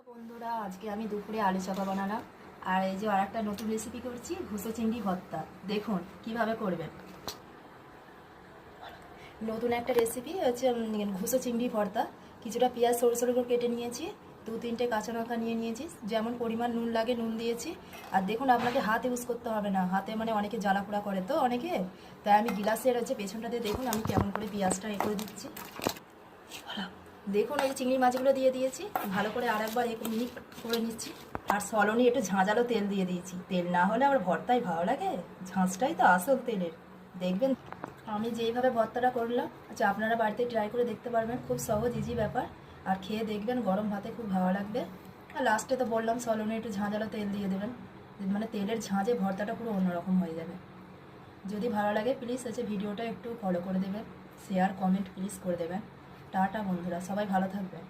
বন্ধুরা, আজকে আমি দুপুরে আলু চপা বানালাম। আর এই যে আরেকটা নতুন রেসিপি করছি, ঘুষো চিংড়ি ভর্তা। দেখুন কিভাবে করবেন। নতুন একটা রেসিপি হচ্ছে ঘুষো চিংড়ি ভর্তা। কিছুটা পেঁয়াজ সরু সরু করে কেটে নিয়েছি, 2-3টে কাঁচা লঙ্কা নিয়ে নিয়েছি, যেমন পরিমাণ নুন লাগে নুন দিয়েছি। আর দেখুন, আপনাকে হাত ইউজ করতে হবে না, হাতে মানে অনেকে জ্বালা পোড়া করে তো অনেকে, তাই আমি গিলাসের হচ্ছে পেছনটা দিয়ে দেখুন আমি কেমন করে পেঁয়াজটা করে দিচ্ছি। দেখুন, এই চিংড়ি মাছগুলো দিয়ে দিয়েছি, ভালো করে আরেকবার মিনিট করে নিচ্ছি। আর সলনি একটু ঝাঁঝালো তেল দিয়ে দিয়েছি, তেল না হলে আবার ভর্তাই ভালো লাগে, ঝাঁঝটাই তো আসল তেলের। দেখবেন আমি যেইভাবে ভর্তাটা করলাম, আচ্ছা আপনারা বাড়িতে ট্রাই করে দেখতে পারবেন, খুব সহজ ইজি ব্যাপার। আর খেয়ে দেখবেন গরম ভাতে খুব ভালো লাগবে। আর লাস্টে তো বললাম সলনি একটু ঝাঁঝালো তেল দিয়ে দেবেন, মানে তেলের ঝাঁঝে ভর্তাটা পুরো অন্যরকম হয়ে যাবে। যদি ভালো লাগে প্লিজ হচ্ছে ভিডিওটা একটু ফলো করে দেবেন, শেয়ার কমেন্ট প্লিজ করে দেবেন। টাটা বন্ধুরা, সবাই ভালো থাকবেন।